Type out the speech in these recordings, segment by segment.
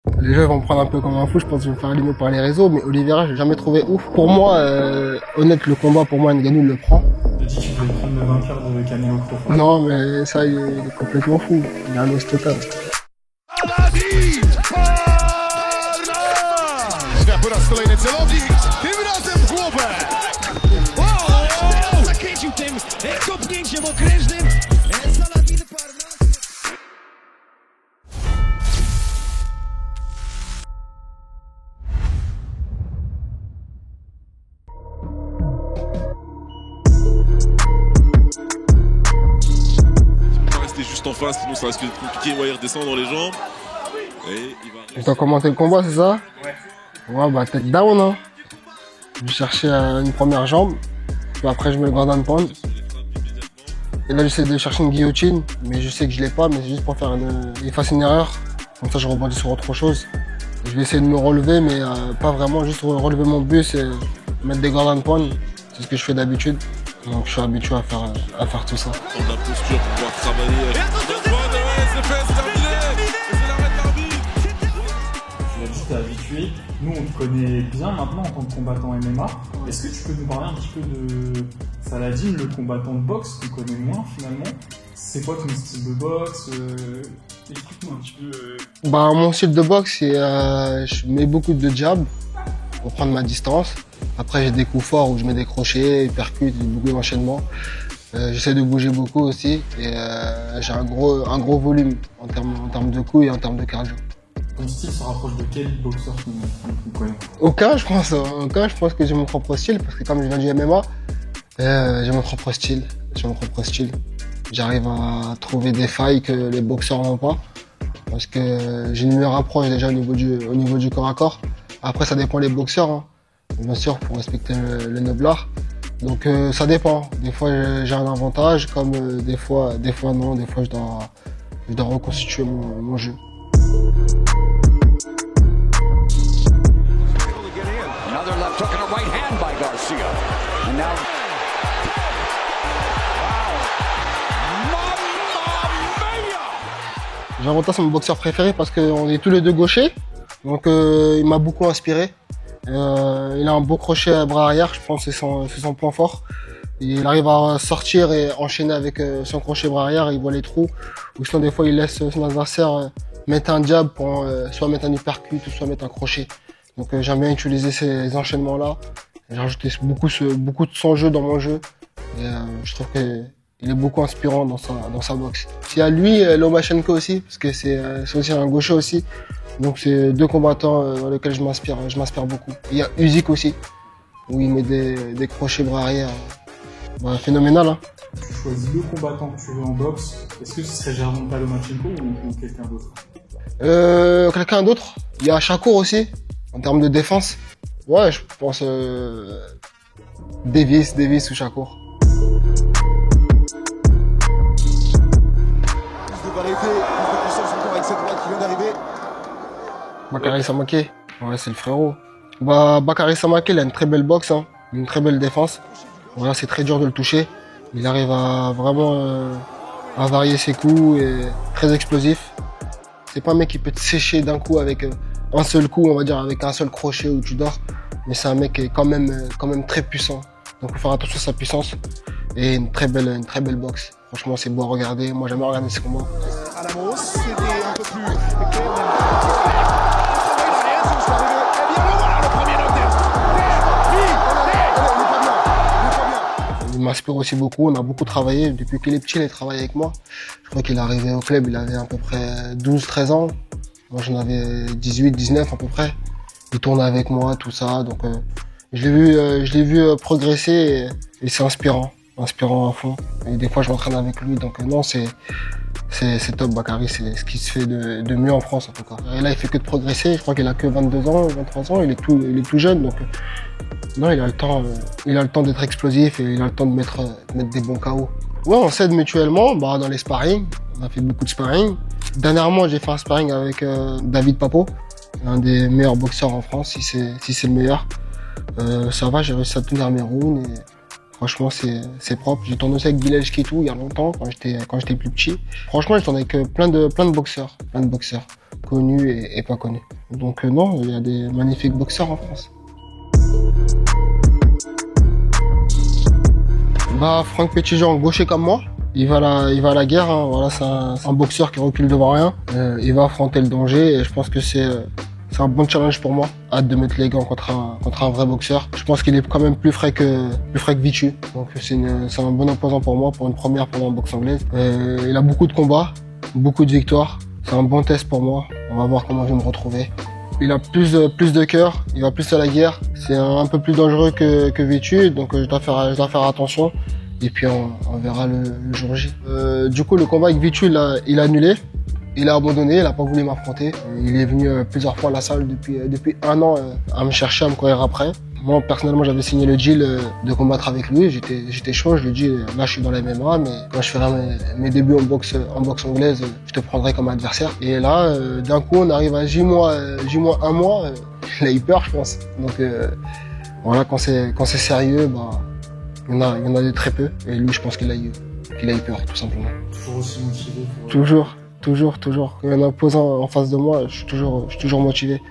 Les gens vont me prendre un peu comme un fou, je pense que je vais me faire allumer par les réseaux, mais Oliveira, j'ai jamais trouvé ouf. Pour moi, honnête, le combat, pour moi, Ngannou le prend. Tu dis que tu devais prendre le vainqueur de Canelo Crawford. Non, mais ça, il est complètement fou. Il a un os total. Juste en face, sinon ça risque d'être compliqué. Ouais, il redescend dans les jambes. Et il va. Tu as commenté le combat, c'est ça? Ouais, bah tête down, hein. Je cherchais une première jambe, puis après je mets le Gordon Pound. Et là j'essaie de chercher une guillotine, mais je sais que je l'ai pas, mais c'est juste pour faire il fasse une erreur. Comme ça je rebondis sur autre chose. Je vais essayer de me relever, mais pas vraiment, juste relever mon bus et mettre des Gordon Pound. C'est ce que je fais d'habitude. Donc je suis habitué à faire tout ça. Prendre la posture pour pouvoir travailler. Et attention, c'est fait, c'est terminé. Et c'est l'arrêt d'arbitre. Tu l'as dit, t'es habitué. Nous, on te connaît bien maintenant en tant que combattant MMA. Est-ce que tu peux nous parler un petit peu de Saladin, le combattant de boxe qu'on connaît moins finalement? C'est quoi ton style de boxe? Explique-nous un petit peu. Bah, mon style de boxe, c'est je mets beaucoup de jab pour prendre ma distance. Après, j'ai des coups forts où je mets des crochets, uppercuts, beaucoup d'enchaînements. J'essaie de bouger beaucoup aussi et j'ai un gros volume en termes de coups et en termes de cardio. Ton style se rapproche de quel boxeur qu'on connaît? Aucun, je pense que j'ai mon propre style parce que comme je viens du MMA, j'ai mon propre style. J'arrive à trouver des failles que les boxeurs n'ont pas parce que j'ai une meilleure approche déjà au niveau du corps à corps. Après, ça dépend des boxeurs, hein. Bien sûr, pour respecter le noblard. Donc ça dépend. Des fois j'ai un avantage, comme des fois non, des fois je dois reconstituer mon jeu. Another left hook and a right hand by Garcia. And now Gervonta, c'est mon boxeur préféré parce qu'on est tous les deux gauchers. Donc il m'a beaucoup inspiré. Il a un beau crochet à bras arrière, je pense que c'est son point fort. Il arrive à sortir et enchaîner avec son crochet bras arrière, il voit les trous. Ou sinon des fois il laisse son adversaire mettre un jab pour soit mettre un uppercut ou soit mettre un crochet. Donc j'aime bien utiliser ces enchaînements-là. J'ai rajouté beaucoup de son jeu dans mon jeu. Et je trouve qu'il est beaucoup inspirant dans sa boxe. Il y a lui, Lomachenko aussi, parce que c'est aussi un gaucher aussi. Donc c'est deux combattants dans lesquels je m'inspire beaucoup. Il y a Usyk aussi, où il met des crochets bras arrière. Bah, phénoménal, hein. Tu choisis le combattant que tu veux en boxe. Est-ce que ce serait Gervonta Lomachenko ou quelqu'un d'autre? Quelqu'un d'autre. Il y a Shakur aussi, en termes de défense. Ouais, je pense Davis ou Shakur. Bakary Samake, ouais, c'est le frérot. Bah, Bakary Samake, il a une très belle boxe, hein, une très belle défense. Voilà, c'est très dur de le toucher. Il arrive à vraiment à varier ses coups et très explosif. C'est pas un mec qui peut te sécher d'un coup avec un seul coup, on va dire, avec un seul crochet où tu dors. Mais c'est un mec qui est quand même très puissant. Donc, il faut faire attention à sa puissance et une très belle boxe. Franchement, c'est beau à regarder. Moi, j'aime bien regarder ce combat. Il m'inspire aussi beaucoup, on a beaucoup travaillé. Depuis qu'il est petit, il travaille avec moi. Je crois qu'il est arrivé au club, il avait à peu près 12-13 ans. Moi, j'en avais 18-19 à peu près. Il tournait avec moi, tout ça. Donc, je l'ai vu progresser et c'est inspirant à fond. Et des fois, je m'entraîne avec lui. Donc, non, c'est top, Bakary. C'est ce qui se fait de mieux en France, en tout cas. Et là, il fait que de progresser. Je crois qu'il a que 22 ans, 23 ans. Il est tout jeune. Donc, non, il a le temps d'être explosif et il a le temps de mettre des bons KO. Ouais, on s'aide mutuellement, bah, dans les sparring. On a fait beaucoup de sparring. Dernièrement, j'ai fait un sparring avec David Papo, un des meilleurs boxeurs en France, si c'est le meilleur. Ça va, j'ai réussi à tenir mes rounds et Franchement, c'est propre. J'ai tourné aussi avec Bilal Kitou il y a longtemps, quand j'étais plus petit. Franchement, j'ai tourné avec plein de boxeurs, connus et pas connus. Donc non, il y a des magnifiques boxeurs en France. Bah, Franck Petitjean, gaucher comme moi. Il va à la guerre, hein. Voilà, c'est un boxeur qui recule devant rien. Il va affronter le danger et je pense que c'est un bon challenge pour moi. Hâte de mettre les gants contre un vrai boxeur. Je pense qu'il est quand même plus frais que Vitu. Donc c'est un bon opposant pour moi, pour une première pour moi en boxe anglaise. Il a beaucoup de combats, beaucoup de victoires. C'est un bon test pour moi. On va voir comment je vais me retrouver. Il a plus de cœur, il va plus à la guerre. C'est un peu plus dangereux que Vitu, donc je dois faire attention. Et puis on verra le jour J. Du coup, le combat avec Vitu, il a annulé. Il a abandonné, il a pas voulu m'affronter. Il est venu plusieurs fois à la salle depuis 1 an à me chercher, à me courir après. Moi, personnellement, j'avais signé le deal de combattre avec lui. J'étais chaud, je lui ai dit, là, je suis dans la MMA, mais quand je ferai mes débuts en boxe anglaise, je te prendrai comme adversaire. Et là, d'un coup, on arrive à J-1 mois, il a eu peur, je pense. Donc, voilà, quand c'est sérieux, bah, il y en a de très peu. Et lui, je pense qu'il a eu peur, tout simplement. Toujours aussi motivé. Toujours. Quand il y a un opposant en face de moi, je suis toujours motivé.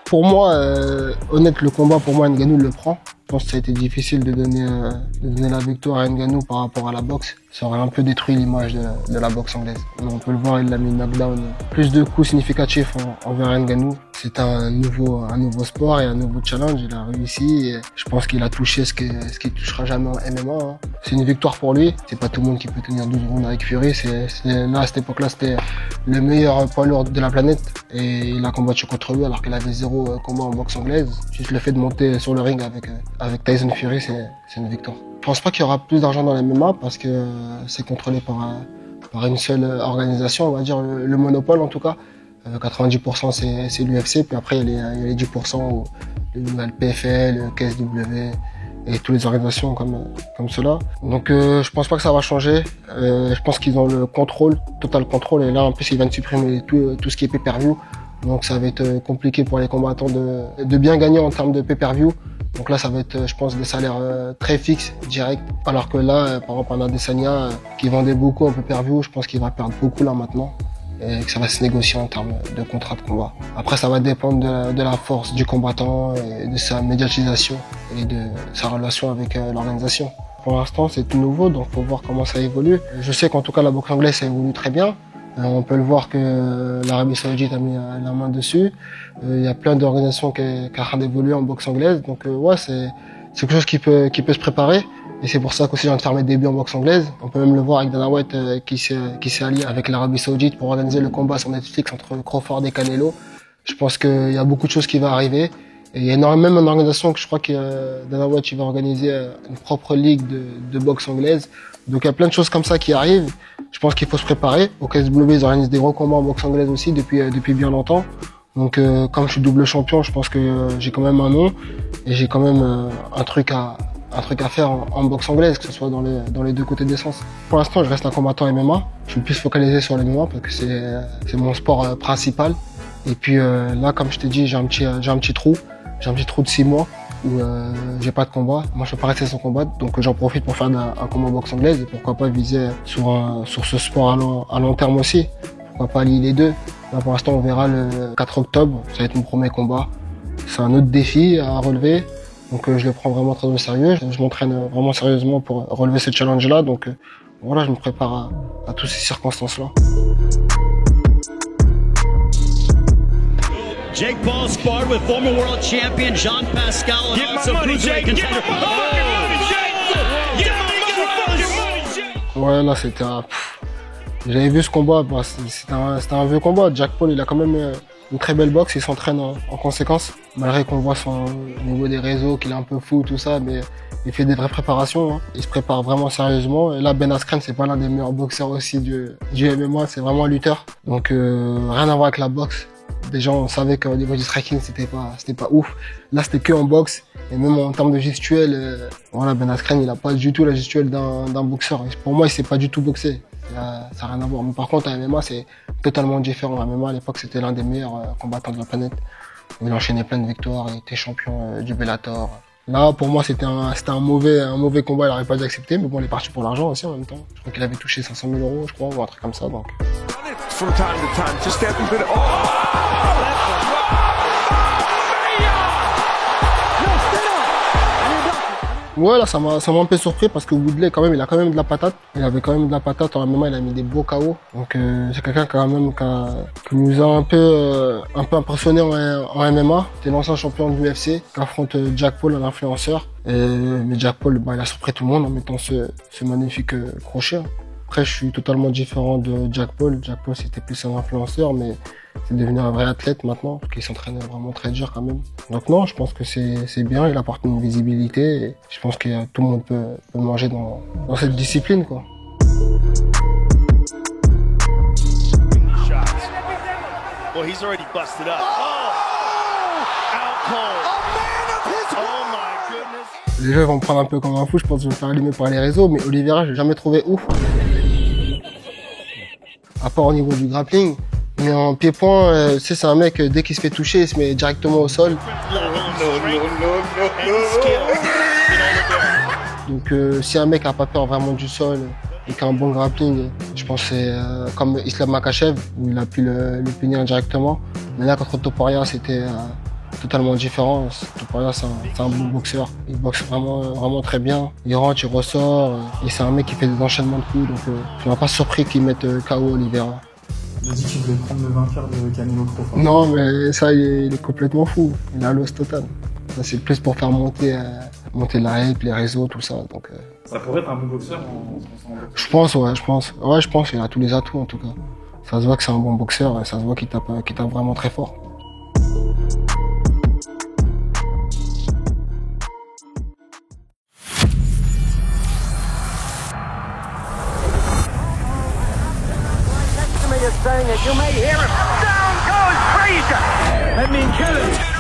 Pour moi, honnête, le combat, pour moi, Ngannou le prend. Je pense que ça a été difficile de donner la victoire à Ngannou par rapport à la boxe. Ça aurait un peu détruit l'image de la boxe anglaise. Mais on peut le voir, il a mis knockdown. Plus de coups significatifs envers Ngannou. C'est un nouveau sport et un nouveau challenge. Il a réussi et je pense qu'il a touché ce qu'il touchera jamais en MMA. Hein. C'est une victoire pour lui. C'est pas tout le monde qui peut tenir 12 rounds avec Fury. Là, à cette époque-là, c'était le meilleur poids lourd de la planète. Et il a combattu contre lui alors qu'il avait 0 combat en boxe anglaise. Juste le fait de monter sur le ring avec Tyson Fury, c'est une victoire. Je pense pas qu'il y aura plus d'argent dans la MMA parce que c'est contrôlé par une seule organisation, on va dire le monopole en tout cas. 90% c'est l'UFC, puis après il y a les 10% où le PFL, le KSW et toutes les organisations comme cela. Donc je pense pas que ça va changer. Je pense qu'ils ont le total contrôle, et là en plus ils viennent supprimer tout ce qui est pay-per-view. Donc ça va être compliqué pour les combattants de bien gagner en termes de pay-per-view. Donc là, ça va être, je pense, des salaires très fixes, directs. Alors que là, par exemple, un Adesanya qui vendait beaucoup en pay-per-view, je pense qu'il va perdre beaucoup là maintenant. Et que ça va se négocier en termes de contrat de combat. Après, ça va dépendre de la force du combattant, et de sa médiatisation et de sa relation avec l'organisation. Pour l'instant, c'est tout nouveau, donc faut voir comment ça évolue. Je sais qu'en tout cas, la boxe anglaise, ça évolue très bien. On peut le voir que l'Arabie Saoudite a mis la main dessus. Il y a plein d'organisations qui sont en train d'évoluer en boxe anglaise. Donc ouais, c'est quelque chose qui peut se préparer. Et c'est pour ça qu'aussi j'ai envie de faire mes débuts en boxe anglaise. On peut même le voir avec Dana White qui s'est allié avec l'Arabie Saoudite pour organiser le combat sur Netflix entre Crawford et Canelo. Je pense qu'il y a beaucoup de choses qui vont arriver. Et il y a même une organisation que je crois que Dana White il va organiser une propre ligue de boxe anglaise. Donc il y a plein de choses comme ça qui arrivent. Je pense qu'il faut se préparer. Au KSW, ils organisent des gros combats en boxe anglaise aussi depuis bien longtemps. Donc comme je suis double champion, je pense que j'ai quand même un nom et j'ai quand même un truc à faire en boxe anglaise, que ce soit dans les deux côtés d'essence. Pour l'instant, je reste un combattant MMA. Je suis plus focalisé sur le MMA parce que c'est mon sport principal. Et puis là, comme je t'ai dit, j'ai un petit trou. J'ai un petit trou de 6 mois où j'ai pas de combat. Moi, je peux pas rester sans combattre, donc j'en profite pour faire un combat en boxe anglaise et pourquoi pas viser sur ce sport à long terme aussi. Pourquoi pas lier les deux. Là, pour l'instant, on verra le 4 octobre. Ça va être mon premier combat. C'est un autre défi à relever, donc je le prends vraiment très au sérieux. Je m'entraîne vraiment sérieusement pour relever ce challenge-là, donc voilà, je me prépare à toutes ces circonstances-là. Jake Paul sparred with former world champion Jean Pascal and also cruiserweight contender. Ouais, là c'était j'avais vu ce combat, bah, c'était un vieux combat. Jack Paul, il a quand même une très belle boxe, il s'entraîne en conséquence. Malgré qu'on voit au niveau des réseaux qu'il est un peu fou, tout ça, mais il fait des vraies préparations. Hein. Il se prépare vraiment sérieusement. Et là, Ben Askren, c'est pas l'un des meilleurs boxeurs aussi du MMA, c'est vraiment un lutteur. Donc rien à voir avec la boxe. Déjà, on savait qu'au niveau du striking, c'était pas ouf. Là, c'était que en boxe. Et même en termes de gestuelle, voilà, Ben Askren, il a pas du tout la gestuelle d'un boxeur. Pour moi, il sait pas du tout boxer. Ça n'a rien à voir. Mais par contre, à MMA, c'est totalement différent. À MMA, à l'époque, c'était l'un des meilleurs combattants de la planète. Il enchaînait plein de victoires, il était champion du Bellator. Là, pour moi, c'était un mauvais combat, il n'aurait pas dû accepter, mais bon, il est parti pour l'argent aussi en même temps. Je crois qu'il avait touché 500 000 €, je crois, ou un truc comme ça, donc. Ouais, là, ça m'a un peu surpris parce que Woodley, quand même, il a quand même de la patate. Il avait quand même de la patate. En MMA, il a mis des beaux KO. Donc, c'est quelqu'un qui nous a un peu impressionné en MMA. C'était l'ancien champion de l'UFC qui affronte Jack Paul, un influenceur. Mais Jack Paul, il a surpris tout le monde en mettant ce magnifique crochet. Après, je suis totalement différent de Jack Paul. Jack Paul, c'était plus un influenceur, mais c'est devenu un vrai athlète maintenant, parce qu'il s'entraîne vraiment très dur quand même. Donc non, je pense que c'est bien, il apporte une visibilité, et je pense que tout le monde peut manger dans cette discipline, quoi. Well, he's already busted up. Oh! Out cold. Oh my goodness. Les gens vont me prendre un peu comme un fou, je pense que je vais me faire allumer par les réseaux, mais Oliveira, je l'ai jamais trouvé ouf. À part au niveau du grappling, mais en pied-point, c'est un mec, dès qu'il se fait toucher, il se met directement au sol. Donc si un mec a pas peur vraiment du sol et qui a un bon grappling, je pense que c'est comme Islam Makhachev, où il a pu le punir directement. Mais là, contre Topuria, c'était totalement différent. Topuria, c'est un bon boxeur. Il boxe vraiment très bien. Il rentre, il ressort. Et c'est un mec qui fait des enchaînements de coups. Donc je ne m'ai pas surpris qu'il mette KO Oliveira. Il a dit qu'il voulait prendre le vainqueur de Canelo Crawford. Non, mais ça, il est complètement fou. Il a l'os total. Ça, c'est plus pour faire monter la hype, les réseaux, tout ça. Donc, ça pourrait être un bon boxeur en je pense. Ouais, je pense qu'il a tous les atouts, en tout cas. Ça se voit que c'est un bon boxeur et ça se voit qu'il tape vraiment très fort. Saying it, you may hear him. Down goes Frazier. That means killing.